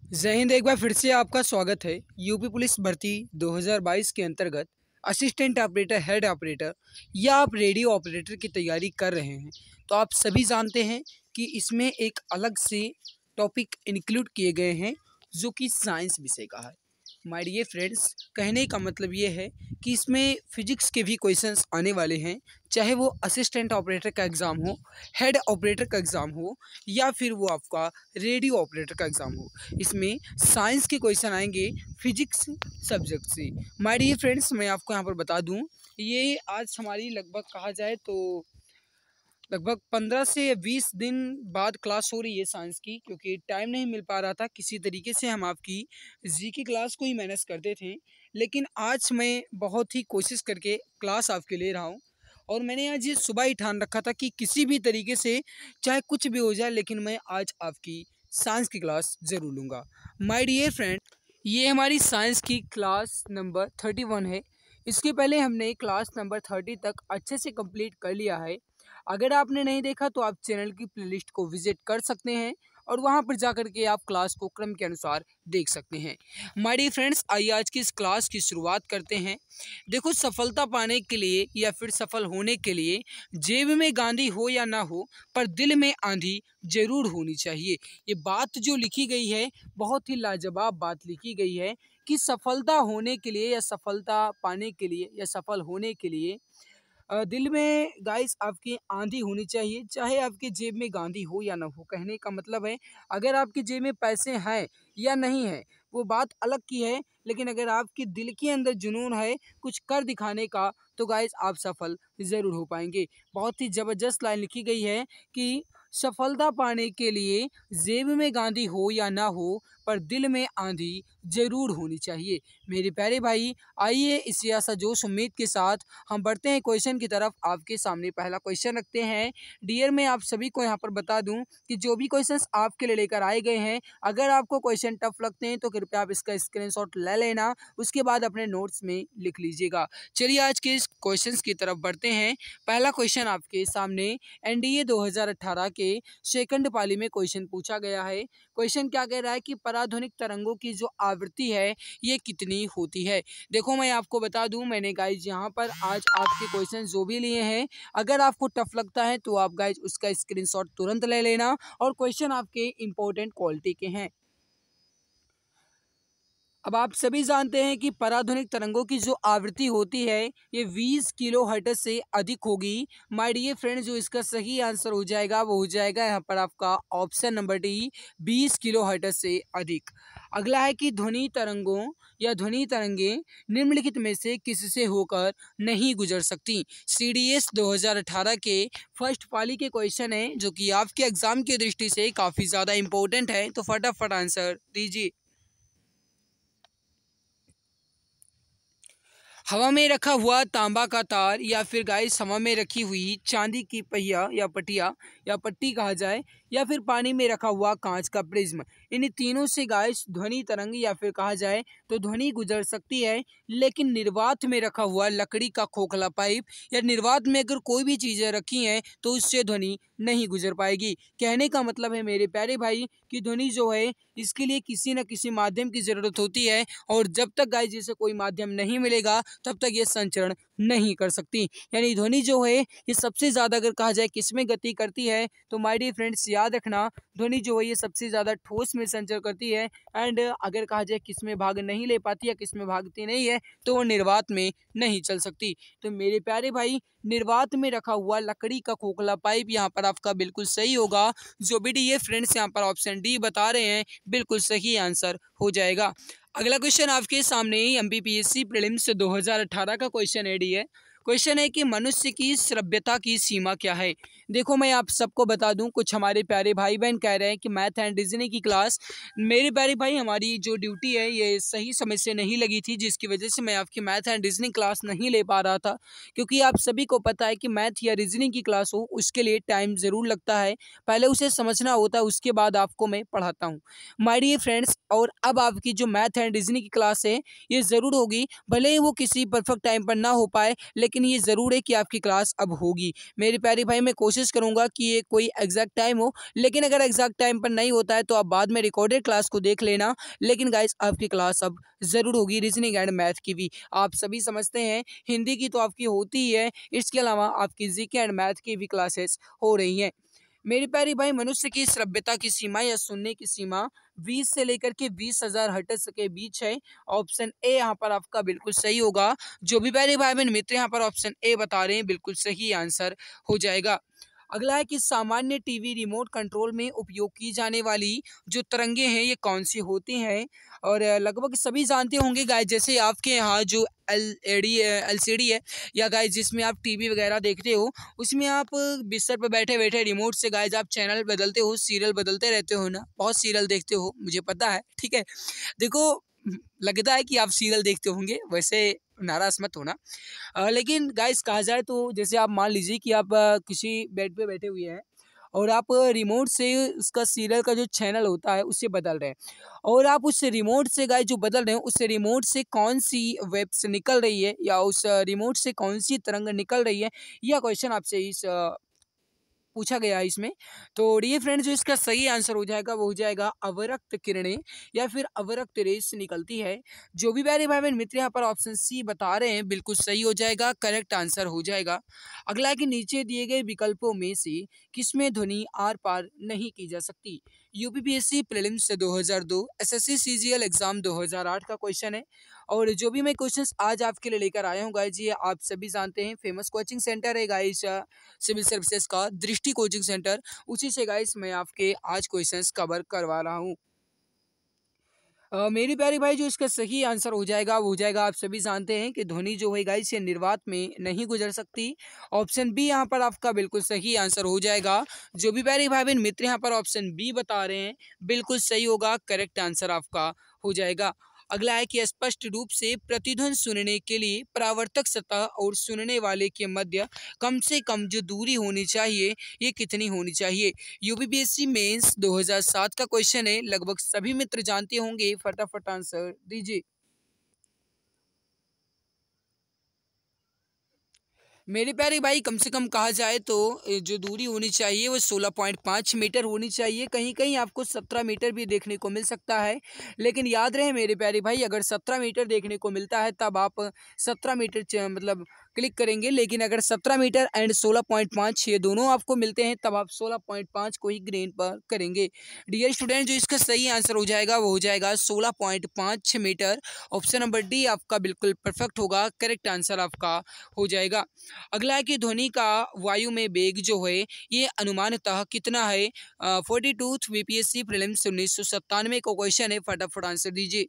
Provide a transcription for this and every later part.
जय हिंद। एक बार फिर से आपका स्वागत है। यूपी पुलिस भर्ती 2022 के अंतर्गत असिस्टेंट ऑपरेटर, हेड ऑपरेटर या आप रेडियो ऑपरेटर की तैयारी कर रहे हैं तो आप सभी जानते हैं कि इसमें एक अलग से टॉपिक इंक्लूड किए गए हैं जो कि साइंस विषय का है। माय डियर फ्रेंड्स, कहने का मतलब ये है कि इसमें फिजिक्स के भी क्वेश्चंस आने वाले हैं, चाहे वो असिस्टेंट ऑपरेटर का एग्ज़ाम हो, हेड ऑपरेटर का एग्ज़ाम हो या फिर वो आपका रेडियो ऑपरेटर का एग्ज़ाम हो। इसमें साइंस के क्वेश्चन आएंगे फिजिक्स सब्जेक्ट से। माय डियर फ्रेंड्स, मैं आपको यहाँ पर बता दूँ, ये आज हमारी लगभग कहा जाए तो लगभग 15 से 20 दिन बाद क्लास हो रही है साइंस की, क्योंकि टाइम नहीं मिल पा रहा था। किसी तरीके से हम आपकी जी की क्लास को ही मैनेज करते थे, लेकिन आज मैं बहुत ही कोशिश करके क्लास आपके ले रहा हूँ। और मैंने आज ये सुबह ही ठान रखा था कि किसी भी तरीके से चाहे कुछ भी हो जाए, लेकिन मैं आज आपकी साइंस की क्लास ज़रूर लूँगा। माय डियर फ्रेंड, ये हमारी साइंस की क्लास नंबर 31 है। इसके पहले हमने क्लास नंबर 30 तक अच्छे से कंप्लीट कर लिया है। अगर आपने नहीं देखा तो आप चैनल की प्लेलिस्ट को विजिट कर सकते हैं और वहां पर जाकर के आप क्लास को क्रम के अनुसार देख सकते हैं। माय डियर फ्रेंड्स, आइए आज की इस क्लास की शुरुआत करते हैं। देखो, सफलता पाने के लिए या फिर सफल होने के लिए जेब में गांधी हो या ना हो, पर दिल में आंधी जरूर होनी चाहिए। ये बात जो लिखी गई है, बहुत ही लाजवाब बात लिखी गई है कि सफलता होने के लिए या सफलता पाने के लिए या सफल होने के लिए दिल में गाइस आपकी आंधी होनी चाहिए, चाहे आपके जेब में गांधी हो या ना हो। कहने का मतलब है, अगर आपकी जेब में पैसे हैं या नहीं है वो बात अलग की है, लेकिन अगर आपके दिल के अंदर जुनून है कुछ कर दिखाने का तो गाइस आप सफल ज़रूर हो पाएंगे। बहुत ही ज़बरदस्त लाइन लिखी गई है कि सफलता पाने के लिए जेब में गांधी हो या ना हो, पर दिल में आंधी जरूर होनी चाहिए। मेरे प्यारे भाई, आइए इसी आशा जोश उम्मीद के साथ हम बढ़ते हैं क्वेश्चन की तरफ। आपके सामने पहला क्वेश्चन रखते हैं। डियर, मैं आप सभी को यहाँ पर बता दूं कि जो भी क्वेश्चंस आपके लिए लेकर आए गए हैं, अगर आपको क्वेश्चन टफ लगते हैं तो कृपया आप इसका स्क्रीनशॉट ले लेना, उसके बाद अपने नोट्स में लिख लीजिएगा। चलिए आज के इस क्वेश्चंस की तरफ बढ़ते हैं। पहला क्वेश्चन आपके सामने एनडीए 2018 के सेकंड पाली में क्वेश्चन पूछा गया है। क्वेश्चन क्या कह रहा है कि पराध्वनिक तरंगों की जो आवृत्ति है ये कितनी होती है। देखो, मैं आपको बता दूं, मैंने गाइज यहाँ पर आज आपके क्वेश्चन जो भी लिए हैं, अगर आपको टफ लगता है तो आप गाइज उसका स्क्रीनशॉट तुरंत ले लेना, और क्वेश्चन आपके इंपॉर्टेंट क्वालिटी के हैं। अब आप सभी जानते हैं कि पराध्वनिक तरंगों की जो आवृत्ति होती है ये 20 किलो हर्ट्ज से अधिक होगी। माय डियर फ्रेंड, जो इसका सही आंसर हो जाएगा वो हो जाएगा यहाँ पर आपका option number D, 20 kilo hertz से अधिक। अगला है कि ध्वनि तरंगों या ध्वनि तरंगें निम्नलिखित में से किससे होकर नहीं गुजर सकती। CDS 2018 के फर्स्ट पाली के क्वेश्चन है, जो कि आपके एग्जाम की दृष्टि से काफ़ी ज़्यादा इंपॉर्टेंट है, तो फटाफट आंसर दीजिए। हवा में रखा हुआ तांबा का तार, या फिर गाइस हवा में रखी हुई चांदी की पहिया या पटिया या पट्टी कहा जाए, या फिर पानी में रखा हुआ कांच का प्रिज्म, इन तीनों से गाइस ध्वनि तरंग या फिर कहा जाए तो ध्वनि गुजर सकती है। लेकिन निर्वात में रखा हुआ लकड़ी का खोखला पाइप या निर्वात में अगर कोई भी चीज़ें रखी हैं तो उससे ध्वनि नहीं गुजर पाएगी। कहने का मतलब है मेरे प्यारे भाई कि ध्वनि जो है इसके लिए किसी न किसी माध्यम की ज़रूरत होती है, और जब तक गाइस जैसे कोई माध्यम नहीं मिलेगा तब तक ये संचरण नहीं कर सकती। यानी ध्वनि जो है ये सबसे ज़्यादा अगर कहा जाए किस में गति करती है तो माय डियर फ्रेंड्स याद रखना, ध्वनि जो है ये सबसे ज़्यादा ठोस में संचरण करती है। एंड अगर कहा जाए किस में भाग नहीं ले पाती या किस में भागती नहीं है तो वो निर्वात में नहीं चल सकती। तो मेरे प्यारे भाई, निर्वात में रखा हुआ लकड़ी का खोखला पाइप यहाँ पर आपका बिल्कुल सही होगा। जो भी डी फ्रेंड्स यहाँ पर ऑप्शन डी बता रहे हैं बिल्कुल सही आंसर हो जाएगा। अगला क्वेश्चन आपके सामने MPPSC प्रीलिम्स 2018 का क्वेश्चन है। क्वेश्चन है कि मनुष्य की श्रव्यता की सीमा क्या है। देखो, मैं आप सबको बता दूं, कुछ हमारे प्यारे भाई बहन कह रहे हैं कि मैथ एंड रीजनिंग की क्लास, मेरे प्यारे भाई हमारी जो ड्यूटी है ये सही समय से नहीं लगी थी, जिसकी वजह से मैं आपकी मैथ एंड रीजनिंग क्लास नहीं ले पा रहा था। क्योंकि आप सभी को पता है कि मैथ या रीजनिंग की क्लास हो उसके लिए टाइम ज़रूर लगता है, पहले उसे समझना होता है, उसके बाद आपको मैं पढ़ाता हूँ माय डियर फ्रेंड्स। और अब आपकी जो मैथ एंड रीजनिंग की क्लास है ये ज़रूर होगी, भले ही वो किसी परफेक्ट टाइम पर ना हो पाए, लेकिन लेकिन ये ज़रूर है कि आपकी क्लास अब होगी। मेरे प्यारे भाई, मैं कोशिश करूँगा कि ये कोई एग्जैक्ट टाइम हो, लेकिन अगर एग्जैक्ट टाइम पर नहीं होता है तो आप बाद में रिकॉर्डेड क्लास को देख लेना। लेकिन गाइस आपकी क्लास अब ज़रूर होगी, रीजनिंग एंड मैथ की भी। आप सभी समझते हैं हिंदी की तो आपकी होती ही है, इसके अलावा आपकी जीके एंड मैथ की भी क्लासेस हो रही हैं। मेरी प्यारी भाई, मनुष्य की सभ्यता की सीमा या सुनने की सीमा 20 से लेकर के 20,000 हर्ट्ज के बीच है। ऑप्शन ए यहाँ पर आपका बिल्कुल सही होगा। जो भी प्यारे भाई बहन मित्र यहाँ पर ऑप्शन ए बता रहे हैं, बिल्कुल सही आंसर हो जाएगा। अगला है कि सामान्य टीवी रिमोट कंट्रोल में उपयोग की जाने वाली जो तरंगे हैं ये कौन सी होती हैं। और लगभग सभी जानते होंगे गाइस, जैसे आपके यहाँ जो एलसीडी है या गाइस जिसमें आप टीवी वगैरह देखते हो, उसमें आप बिस्तर पर बैठे बैठे रिमोट से गाइस आप चैनल बदलते हो, सीरियल बदलते रहते हो ना, बहुत सीरियल देखते हो मुझे पता है, ठीक है। देखो, लगता है कि आप सीरियल देखते होंगे, वैसे नाराज मत होना। लेकिन गाइस कहा जाए तो जैसे आप मान लीजिए कि आप किसी बेड पे बैठे हुए हैं और आप रिमोट से उसका सीरियल का जो चैनल होता है उससे बदल रहे हैं, और आप उस रिमोट से गाइस जो बदल रहे हैं उस रिमोट से कौन सी वेब्स निकल रही है या उस रिमोट से कौन सी तरंग निकल रही है, यह क्वेश्चन आपसे इस पूछा गया है इसमें। तो डियर फ्रेंड, जो इसका सही आंसर हो जाएगा वो हो जाएगा अवरक्त किरणें या फिर अवरक्त रेस निकलती है। जो भी प्यारे भाई बहन मित्र यहाँ पर ऑप्शन सी बता रहे हैं बिल्कुल सही हो जाएगा, करेक्ट आंसर हो जाएगा। अगला है कि नीचे दिए गए विकल्पों में से किसमें ध्वनि आर पार नहीं की जा सकती। UPPSC prelims 2002, SSC CGL exam 2008 का क्वेश्चन है। और जो भी मैं क्वेश्चंस आज आपके लिए लेकर आया हूँ गाइज, ये आप सभी जानते हैं फेमस कोचिंग सेंटर है गाइज, सिविल सर्विसेज का दृष्टि कोचिंग सेंटर, उसी से गाइस मैं आपके आज क्वेश्चंस कवर करवा रहा हूँ। मेरी प्यारी भाई, जो इसका सही आंसर हो जाएगा वो हो जाएगा, आप सभी जानते हैं कि ध्वनि जो है गाइस ये निर्वात में नहीं गुजर सकती। ऑप्शन बी यहाँ पर आपका बिल्कुल सही आंसर हो जाएगा। जो भी प्यारे भाई बहन मित्र यहाँ पर ऑप्शन बी बता रहे हैं बिल्कुल सही होगा, करेक्ट आंसर आपका हो जाएगा। अगला है कि स्पष्ट रूप से प्रतिध्वनि सुनने के लिए परावर्तक सतह और सुनने वाले के मध्य कम से कम जो दूरी होनी चाहिए ये कितनी होनी चाहिए। यूपीपीएससी मेंस 2007 का क्वेश्चन है, लगभग सभी मित्र जानते होंगे, फटाफट आंसर दीजिए। मेरे प्यारे भाई, कम से कम कहा जाए तो जो दूरी होनी चाहिए वो 16.5 मीटर होनी चाहिए। कहीं कहीं आपको 17 मीटर भी देखने को मिल सकता है, लेकिन याद रहे मेरे प्यारे भाई, अगर 17 मीटर देखने को मिलता है तब आप 17 मीटर मतलब क्लिक करेंगे, लेकिन अगर 17 मीटर एंड 16.5 ये दोनों आपको मिलते हैं तब आप 16.5 को ही ग्रीन पर करेंगे। डियर स्टूडेंट, जो इसका सही आंसर हो जाएगा वो हो जाएगा 16.5 मीटर। ऑप्शन नंबर डी आपका बिल्कुल परफेक्ट होगा, करेक्ट आंसर आपका हो जाएगा। अगला है कि ध्वनि का वायु में वेग जो है ये अनुमानतः कितना है। 42 बीपीएससी प्रीलिम्स 1997 का क्वेश्चन है, फटाफट आंसर दीजिए।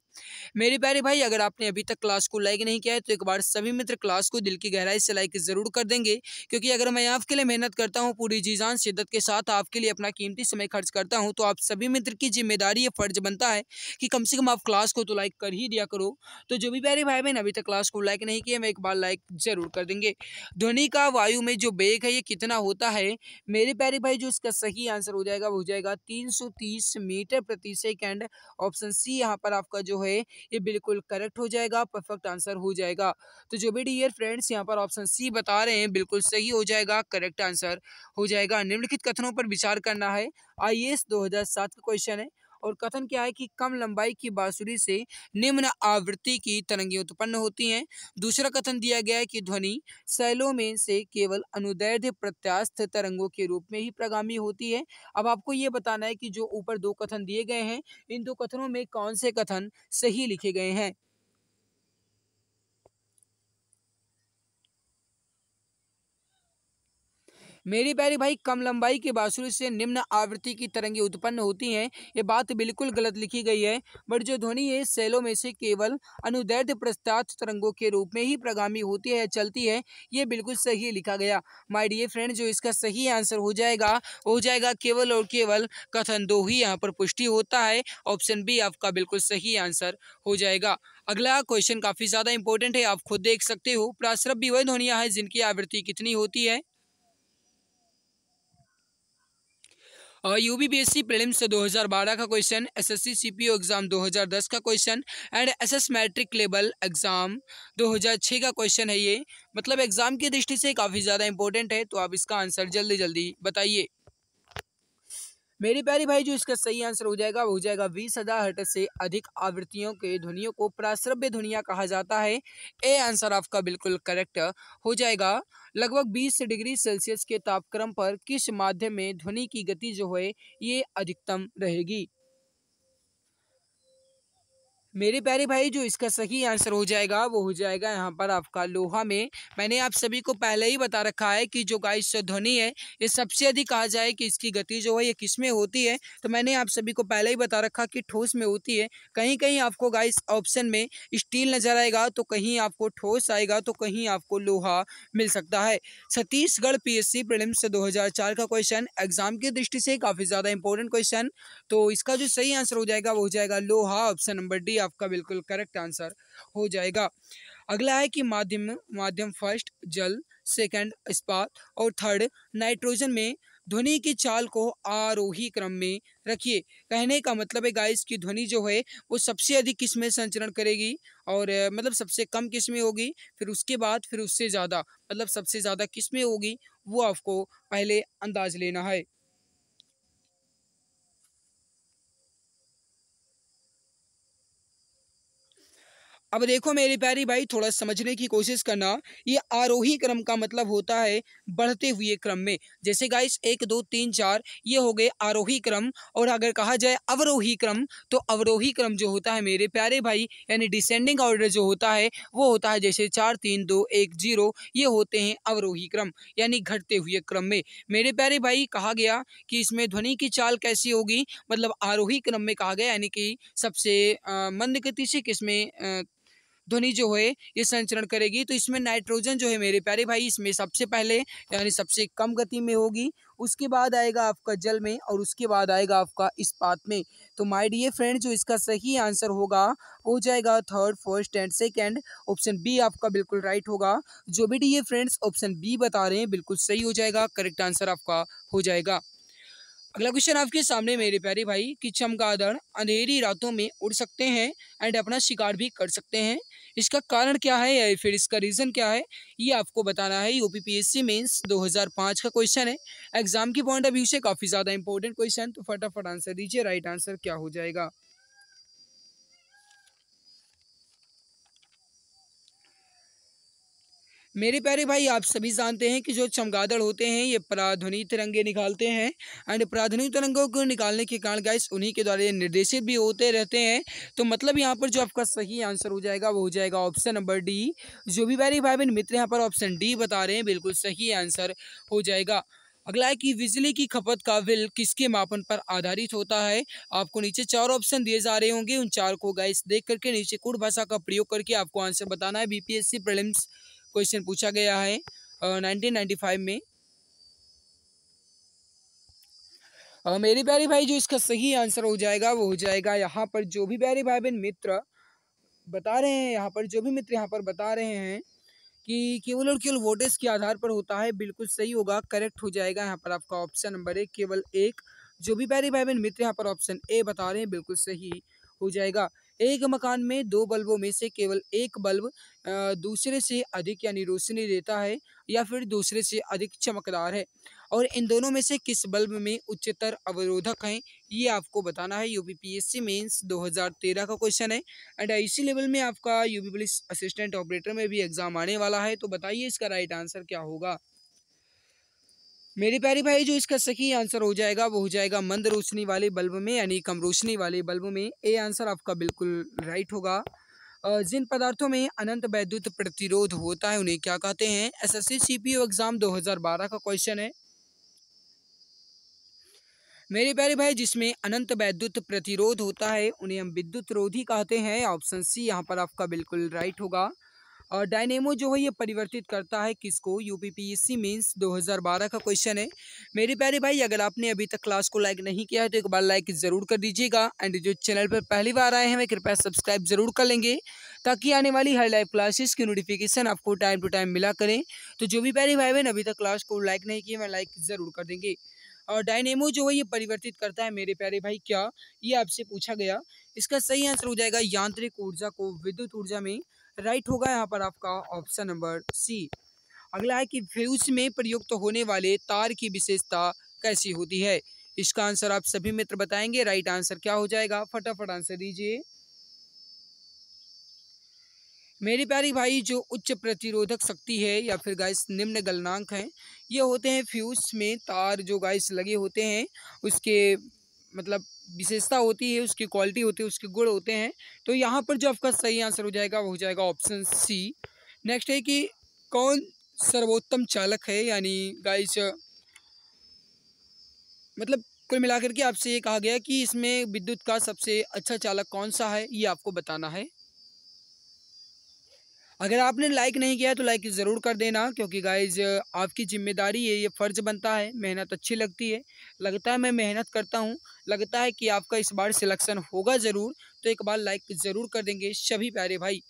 मेरे प्यारे भाई, अगर आपने अभी तक क्लास को लाइक नहीं किया है तो एक बार सभी मित्र क्लास को दिल की गहराई से लाइक जरूर कर देंगे, क्योंकि अगर मैं आपके लिए मेहनत करता हूँ पूरी जी जान शिद्दत के साथ, आपके लिए अपना कीमती समय खर्च करता हूँ, तो आप सभी मित्र की जिम्मेदारी या फर्ज बनता है कि कम से कम आप क्लास को तो लाइक कर ही दिया करो। तो जो भी प्यारे भाई बहन अभी तक क्लास को लाइक नहीं किया, मैं एक बार लाइक जरूर कर देंगे। ध्वनि का वायु में जो वेग है ये कितना होता है। मेरे प्यारे भाई, जो इसका सही आंसर हो जाएगा वो हो जाएगा 330 मीटर प्रति सेकंड। ऑप्शन सी यहाँ पर आपका जो है ये बिल्कुल करेक्ट हो जाएगा, परफेक्ट आंसर हो जाएगा। तो जो भी डियर फ्रेंड्स यहाँ पर ऑप्शन सी बता रहे हैं बिल्कुल सही हो जाएगा, करेक्ट आंसर हो जाएगा। निम्नलिखित कथनों पर विचार करना है। आईएएस 2007 का क्वेश्चन है, और कथन क्या है कि कम लंबाई की बांसुरी से निम्न आवृत्ति की तरंगें उत्पन्न होती हैं। दूसरा कथन दिया गया है कि ध्वनि शैलों में से केवल अनुदैर्ध्य प्रत्यास्थ तरंगों के रूप में ही प्रगामी होती है। अब आपको ये बताना है कि जो ऊपर दो कथन दिए गए हैं इन दो कथनों में कौन से कथन सही लिखे गए हैं। मेरी प्यारी भाई, कम लंबाई की बांसुरी से निम्न आवृत्ति की तरंगें उत्पन्न होती हैं, ये बात बिल्कुल गलत लिखी गई है। बट जो ध्वनि है शैलों में से केवल अनुदैर्ध्य प्रत्यास्थ तरंगों के रूप में ही प्रगामी होती है, चलती है, ये बिल्कुल सही लिखा गया। माय डियर फ्रेंड, जो इसका सही आंसर हो जाएगा वो हो जाएगा केवल और केवल कथन दो ही यहाँ पर पुष्टि होता है। ऑप्शन बी आपका बिल्कुल सही आंसर हो जाएगा। अगला क्वेश्चन काफी ज्यादा इंपॉर्टेंट है, आप खुद देख सकते हो। प्रासरभ वह ध्वनियां हैं जिनकी आवृत्ति कितनी होती है। यूपीपीएससी प्रीलिम्स 2012 का क्वेश्चन, एसएससी सीपीओ एग्जाम 2010 का question and SS matric level exam 2006 का क्वेश्चन है ये। मतलब एग्जाम की दृष्टि से काफ़ी ज़्यादा इंपॉर्टेंट है, तो आप इसका आंसर जल्दी जल्दी बताइए। मेरे प्यारे भाई, जो इसका सही आंसर हो जाएगा वो हो जाएगा 20,000 हर्ट्ज से अधिक आवृत्तियों के ध्वनियों को प्राश्रव्य ध्वनियाँ कहा जाता है। ए आंसर आपका बिल्कुल करेक्ट हो जाएगा। लगभग 20 डिग्री सेल्सियस के तापक्रम पर किस माध्यम में ध्वनि की गति जो है ये अधिकतम रहेगी? मेरे प्यारे भाई, जो इसका सही आंसर हो जाएगा वो हो जाएगा यहाँ पर आपका लोहा में। मैंने आप सभी को पहले ही बता रखा है कि जो गाइस ध्वनि है ये सबसे अधिक कहा जाए कि इसकी गति जो है ये किस में होती है, तो मैंने आप सभी को पहले ही बता रखा कि ठोस में होती है। कहीं कहीं आपको गाइस ऑप्शन में स्टील नजर आएगा, तो कहीं आपको ठोस आएगा, तो कहीं आपको लोहा मिल सकता है। छत्तीसगढ़ पीएससी प्रीलिम्स 2004 का क्वेश्चन, एग्जाम की दृष्टि से काफी ज्यादा इंपॉर्टेंट क्वेश्चन, तो इसका जो सही आंसर हो जाएगा वो हो जाएगा लोहा। ऑप्शन नंबर डी आपका बिल्कुल करेक्ट आंसर हो जाएगा। अगला है कि माध्यम माध्यम फर्स्ट जल, सेकंड इस्पात और थर्ड नाइट्रोजन में ध्वनि की चाल को आरोही क्रम में रखिए। कहने का मतलब है गाइस की ध्वनि जो है वो सबसे अधिक किस में संचरण करेगी, और मतलब सबसे कम किस में होगी, फिर उसके बाद फिर उससे ज़्यादा, मतलब सबसे ज़्यादा किस में होगी वो आपको पहले अंदाज लेना है। अब देखो मेरे प्यारी भाई, थोड़ा समझने की कोशिश करना। ये आरोही क्रम का मतलब होता है बढ़ते हुए क्रम में। जैसे गाइस 1 2 3 4 ये हो गए आरोही क्रम, और अगर कहा जाए अवरोही क्रम, तो अवरोही क्रम जो होता है मेरे प्यारे भाई, यानी डिसेंडिंग ऑर्डर जो होता है वो होता है जैसे 4 3 2 1 0, ये होते हैं अवरोही क्रम, यानी घटते हुए क्रम में। मेरे प्यारे भाई, कहा गया कि इसमें ध्वनि की चाल कैसी होगी, मतलब आरोही क्रम में कहा गया, यानी कि सबसे मंद गति से किसमें ध्वनि जो है ये संचरण करेगी। तो इसमें नाइट्रोजन जो है मेरे प्यारे भाई, इसमें सबसे पहले यानी सबसे कम गति में होगी, उसके बाद आएगा आपका जल में, और उसके बाद आएगा आपका इस्पात में। तो माय डियर फ्रेंड, जो इसका सही आंसर होगा हो जाएगा third first and second. Option B आपका बिल्कुल राइट होगा। जो भी डियर फ्रेंड्स ऑप्शन बी बता रहे हैं बिल्कुल सही हो जाएगा, करेक्ट आंसर आपका हो जाएगा। अगला क्वेश्चन आपके सामने मेरे प्यारे भाई कि चमगादड़ अंधेरी रातों में उड़ सकते हैं एंड अपना शिकार भी कर सकते हैं, इसका कारण क्या है या फिर इसका रीज़न क्या है, ये आपको बताना है। यूपीपीएससी मेंस 2005 का क्वेश्चन है, एग्जाम की पॉइंट ऑफ व्यू से काफ़ी ज़्यादा इंपॉर्टेंट क्वेश्चन, तो फटाफट आंसर दीजिए, राइट आंसर क्या हो जाएगा। मेरे प्यारे भाई, आप सभी जानते हैं कि जो चमगादड़ होते हैं ये पराध्वनि तरंगे निकालते हैं, एंड पराध्वनि तरंगों को निकालने के कारण गाइस उन्हीं के द्वारा ये निर्देशित भी होते रहते हैं। तो मतलब यहाँ पर जो आपका सही आंसर हो जाएगा वो हो जाएगा ऑप्शन नंबर डी। जो भी प्यारे भाई बहन मित्र यहाँ पर ऑप्शन डी बता रहे हैं बिल्कुल सही आंसर हो जाएगा। अगला है कि बिजली की खपत का बिल किसके मापन पर आधारित होता है। आपको नीचे 4 ऑप्शन दिए जा रहे होंगे, उन 4 को गाइस देख करके नीचे कोड भाषा का प्रयोग करके आपको आंसर बताना है। बीपीएससी प्रीलिम्स क्वेश्चन पूछा गया है 1995 में। मेरे प्यारे भाई, जो इसका सही आंसर हो जाएगा वो हो जाएगा यहाँ पर जो भी प्यारे भाई बहन मित्र बता रहे हैं, यहाँ पर जो भी मित्र यहाँ पर बता रहे हैं कि केवल और केवल वोटेज के आधार पर होता है, बिल्कुल सही होगा, करेक्ट हो जाएगा यहाँ पर आपका ऑप्शन नंबर 1 केवल 1। जो भी प्यारे भाई बहन मित्र यहाँ पर ऑप्शन ए बता रहे हैं बिल्कुल सही हो जाएगा। एक मकान में 2 बल्बों में से केवल एक बल्ब दूसरे से अधिक यानी रोशनी देता है या फिर दूसरे से अधिक चमकदार है, और इन दोनों में से किस बल्ब में उच्चतर अवरोधक है, ये आपको बताना है। यूपीपीएससी मेंस 2013 का क्वेश्चन है, एंड इसी लेवल में आपका यूपी पुलिस असिस्टेंट ऑपरेटर में भी एग्जाम आने वाला है। तो बताइए इसका राइट आंसर क्या होगा। मेरे प्यारे भाई, जो इसका सही आंसर हो जाएगा वो हो जाएगा मंद रोशनी वाले बल्ब में, यानी कम रोशनी वाले बल्ब में। ए आंसर आपका बिल्कुल राइट होगा। जिन पदार्थों में अनंत वैद्युत प्रतिरोध होता है उन्हें क्या कहते हैं। एसएससी सीपीओ एग्जाम 2012 का क्वेश्चन है मेरे प्यारे भाई, जिसमें अनंत वैद्युत प्रतिरोध होता है उन्हें हम विद्युत रोधी कहते हैं। ऑप्शन सी यहाँ पर आपका बिल्कुल राइट होगा। और डायनेमो जो है ये परिवर्तित करता है किसको। यूपीपीएससी मेंस 2012 का क्वेश्चन है। मेरे प्यारे भाई, अगर आपने अभी तक क्लास को लाइक नहीं किया है तो एक बार लाइक ज़रूर कर दीजिएगा, एंड जो चैनल पर पहली बार आए हैं वे कृपया सब्सक्राइब जरूर कर लेंगे, ताकि आने वाली हर लाइव क्लासेस की नोटिफिकेशन आपको टाइम टू टाइम मिला करें। तो जो भी प्यारे भाई बहन अभी तक क्लास को लाइक नहीं किए मैं लाइक ज़रूर कर देंगे। और डायनेमो जो है ये परिवर्तित करता है मेरे प्यारे भाई क्या, ये आपसे पूछा गया। इसका सही आंसर हो जाएगा यांत्रिक ऊर्जा को विद्युत ऊर्जा में। राइट होगा यहाँ पर आपका ऑप्शन नंबर सी। अगला है कि फ्यूज में प्रयुक्त होने वाले तार की विशेषता कैसी होती है। इसका आंसर आप सभी मित्र बताएंगे। राइट आंसर क्या हो जाएगा, फटाफट आंसर दीजिए। मेरे प्यारी भाई जो उच्च प्रतिरोधक शक्ति है या फिर गाइस निम्न गलनांक है, ये होते हैं फ्यूज में तार जो गाइस लगे होते हैं, उसके मतलब विशेषता होती है, उसकी क्वालिटी होती है, उसके गुण होते हैं। तो यहाँ पर जो आपका सही आंसर हो जाएगा वो हो जाएगा ऑप्शन सी। नेक्स्ट है कि कौन सर्वोत्तम चालक है, यानी गाइस मतलब कुल मिलाकर के आपसे ये कहा गया कि इसमें विद्युत का सबसे अच्छा चालक कौन सा है, ये आपको बताना है। अगर आपने लाइक नहीं किया तो लाइक ज़रूर कर देना, क्योंकि गाइज आपकी जिम्मेदारी है, ये फ़र्ज़ बनता है। मेहनत अच्छी लगती है, लगता है मैं मेहनत करता हूँ, लगता है कि आपका इस बार सिलेक्शन होगा ज़रूर, तो एक बार लाइक ज़रूर कर देंगे सभी प्यारे भाई।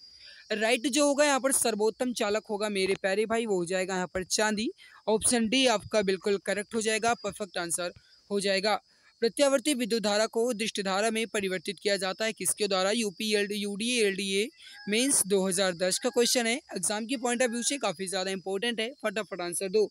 राइट जो होगा यहाँ पर सर्वोत्तम चालक होगा मेरे प्यारे भाई, वो हो जाएगा यहाँ पर चांदी। ऑप्शन डी आपका बिल्कुल करेक्ट हो जाएगा, परफेक्ट आंसर हो जाएगा। प्रत्यावर्ती विद्युत धारा को दृष्ट धारा में परिवर्तित किया जाता है किसके द्वारा। यूपी यूडीए एलडीए मेंस 2010 का क्वेश्चन है, एग्जाम की पॉइंट ऑफ व्यू से काफी ज्यादा इंपॉर्टेंट है, फटाफट आंसर दो।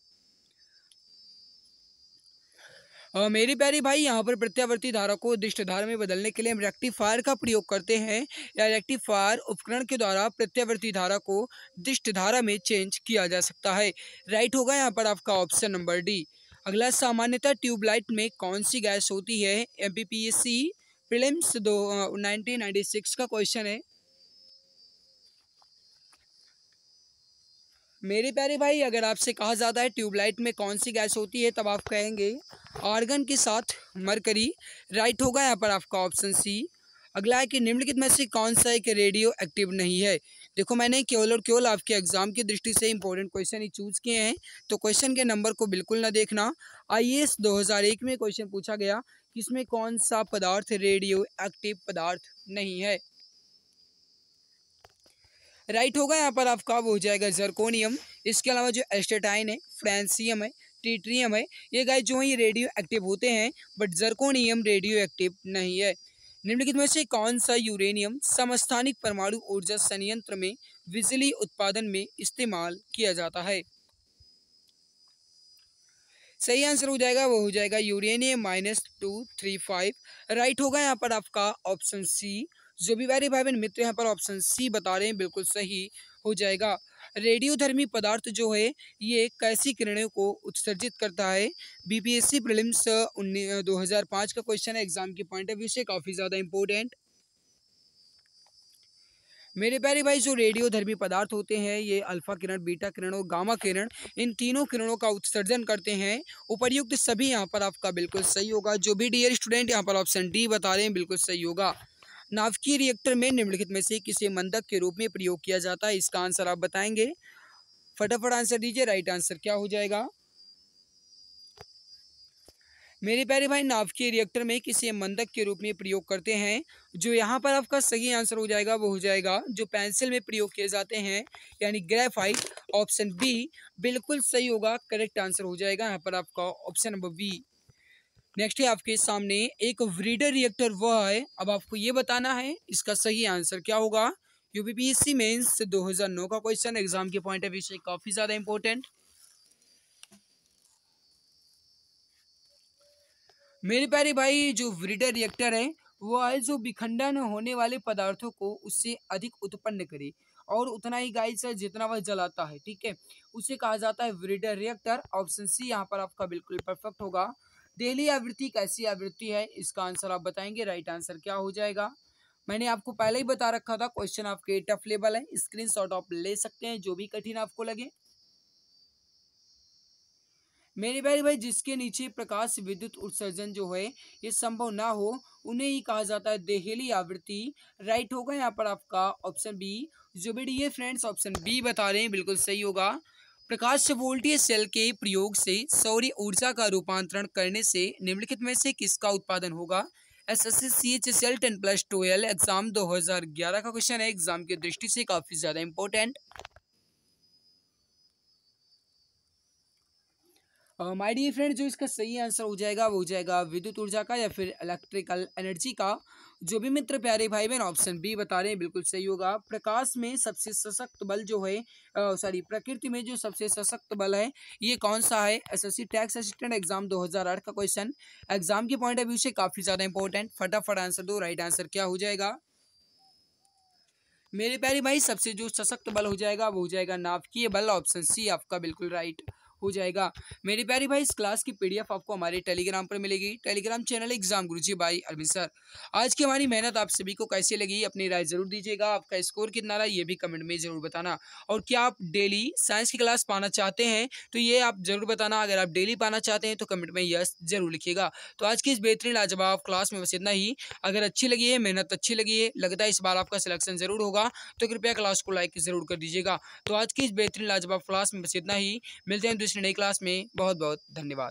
मेरी प्यारी भाई यहाँ पर प्रत्यावर्ती धारा को दृष्ट धारा में बदलने के लिए हम रेक्टिफायर का प्रयोग करते हैं, या रेक्टिफायर उपकरण के द्वारा प्रत्यावर्ती धारा को दृष्ट धारा में चेंज किया जा सकता है। राइट होगा यहाँ पर आपका ऑप्शन नंबर डी। अगला, सामान्यतः ट्यूबलाइट में कौन सी गैस होती है। एमपीपीएससी प्रीलिम्स 1996 का क्वेश्चन है। मेरे प्यारे भाई अगर आपसे कहा जाता है ट्यूबलाइट में कौन सी गैस होती है, तब आप कहेंगे आर्गन के साथ मरकरी। राइट होगा यहाँ पर आपका ऑप्शन सी। अगला है कि निम्नलिखित में से कौन सा एक रेडियो एक्टिव नहीं है। देखो मैंने केवल और केवल आपके एग्जाम की दृष्टि से इंपॉर्टेंट क्वेश्चन ही चूज किए हैं, तो क्वेश्चन के नंबर को बिल्कुल ना देखना। आईएएस 2001 में क्वेश्चन पूछा गया कि इसमें कौन सा पदार्थ रेडियो एक्टिव पदार्थ नहीं है। राइट होगा यहाँ पर आपका, वो हो जाएगा जर्कोनियम। इसके अलावा जो एस्टेटाइन है, फ्रांसियम है, ट्रिटियम है, ये गाइस जो है ये रेडियो एक्टिव होते हैं, बट जर्कोनियम रेडियो एक्टिव नहीं है। निम्नलिखित में से कौन सा यूरेनियम समस्थानिक परमाणु ऊर्जा संयंत्र में बिजली उत्पादन में इस्तेमाल किया जाता है। सही आंसर हो जाएगा, वो हो जाएगा यूरेनियम -235। राइट होगा यहाँ पर आपका ऑप्शन सी। जो भी मेरे भाई बहन मित्र यहाँ पर ऑप्शन सी बता रहे हैं, बिल्कुल सही हो जाएगा। रेडियोधर्मी पदार्थ जो है ये कैसी किरणों को उत्सर्जित करता है। बीपीएससी प्रीलिम्स 2005 का क्वेश्चन है, एग्जाम के पॉइंट ऑफ व्यू से काफ़ी ज़्यादा इंपॉर्टेंट। मेरे प्यारे भाई जो रेडियोधर्मी पदार्थ होते हैं ये अल्फा किरण, बीटा किरण और गामा किरण, इन तीनों किरणों का उत्सर्जन करते हैं। उपर्युक्त सभी यहाँ पर आपका बिल्कुल सही होगा। जो भी डियर स्टूडेंट यहाँ पर ऑप्शन डी बता रहे हैं, बिल्कुल सही होगा। नाभिकीय रिएक्टर में निम्नलिखित में से किसे मंदक के रूप में प्रयोग किया जाता है, इसका आंसर आप बताएंगे। फटाफट आंसर दीजिए, राइट आंसर क्या हो जाएगा। मेरे प्यारे भाई नाभिकीय रिएक्टर में किसी मंदक के रूप में प्रयोग करते हैं। जो यहाँ पर आपका सही आंसर हो जाएगा वो हो जाएगा जो पेंसिल में प्रयोग किए जाते हैं, यानी ग्रेफाइट। ऑप्शन बी बिल्कुल सही होगा, करेक्ट आंसर हो जाएगा यहाँ पर आपका ऑप्शन नंबर बी। नेक्स्ट है आपके सामने एक व्रीडर रिएक्टर वह है, अब आपको ये बताना है इसका सही आंसर क्या होगा। यूपीपीएससी मेंस 2009 का क्वेश्चन, एग्जाम के पॉइंट ऑफ व्यू से काफी ज्यादा इंपॉर्टेंट। मेरे प्यारे भाई जो व्रीडर रिएक्टर है वो है जो विखंडन होने वाले पदार्थों को उससे अधिक उत्पन्न करे और उतना ही गाइस है जितना वह जलाता है, ठीक है, उसे कहा जाता है व्रीडर रिएक्टर। ऑप्शन सी यहाँ पर आपका बिल्कुल परफेक्ट होगा। दहलीय आवृत्ति कैसी आवृत्ति है, इसका आंसर आप बताएंगे। राइट आंसर क्या हो जाएगा। मैंने आपको पहले ही बता रखा था, क्वेश्चन आपके टफ लेवल है, स्क्रीनशॉट आप ले सकते हैं जो भी कठिन आपको लगे। मेरे प्यारे भाई जिसके नीचे प्रकाश विद्युत उत्सर्जन जो है ये संभव ना हो, उन्हें ही कहा जाता है देहेली आवृत्ति। राइट होगा यहाँ पर आपका ऑप्शन बी। जो भी ये फ्रेंड्स ऑप्शन बी बता रहे हैं बिल्कुल सही होगा। प्रकाश वोल्टीय सेल के प्रयोग से सौर ऊर्जा का रूपांतरण करने से निम्नलिखित में से किसका उत्पादन होगा। SSC-CHSL 10+12 एग्जाम 2011 का क्वेश्चन है, एग्जाम की दृष्टि से काफी ज्यादा इंपॉर्टेंट। माय डियर फ्रेंड, जो इसका सही आंसर हो जाएगा वो हो जाएगा विद्युत ऊर्जा का या फिर इलेक्ट्रिकल एनर्जी का। जो भी मित्र प्यारे भाई बहन ऑप्शन बी बता रहे हैं बिल्कुल सही होगा। प्रकाश में सबसे सशक्त बल जो है, सॉरी, प्रकृति में जो सबसे सशक्त बल है ये कौन सा है? एसएससी टैक्स असिस्टेंट एग्जाम 2008 का क्वेश्चन, एग्जाम के पॉइंट ऑफ व्यू से काफी ज्यादा इंपॉर्टेंट। फटाफट आंसर दो, राइट आंसर क्या हो जाएगा मेरे प्यारे भाई? सबसे जो सशक्त बल हो जाएगा वो हो जाएगा नाभिकीय बल। ऑप्शन सी आपका बिल्कुल राइट हो जाएगा। मेरे प्यारे भाई, इस क्लास की पीडीएफ आपको हमारे टेलीग्राम पर मिलेगी। Telegram channel exam Guruji by Arvind sir. आज की हमारी मेहनत आप सभी को कैसी लगी अपनी राय जरूर दीजिएगा। आपका स्कोर कितना रहा ये भी कमेंट में जरूर बताना। और क्या आप डेली साइंस की क्लास पाना चाहते हैं तो ये आप जरूर बताना। अगर आप डेली पाना चाहते हैं तो कमेंट में यस जरूर लिखिएगा। तो आज की इस बेहतरीन लाजवाब क्लास में बस इतना ही। अगर अच्छी लगी है, मेहनत अच्छी लगी है, लगता है इस बार आपका सिलेक्शन जरूर होगा, तो कृपया क्लास को लाइक जरूर कर दीजिएगा। तो आज की इस बेहतरीन लाजवाब क्लास में बस इतना ही। मिलते हैं दूसरी नई क्लास में। बहुत बहुत धन्यवाद।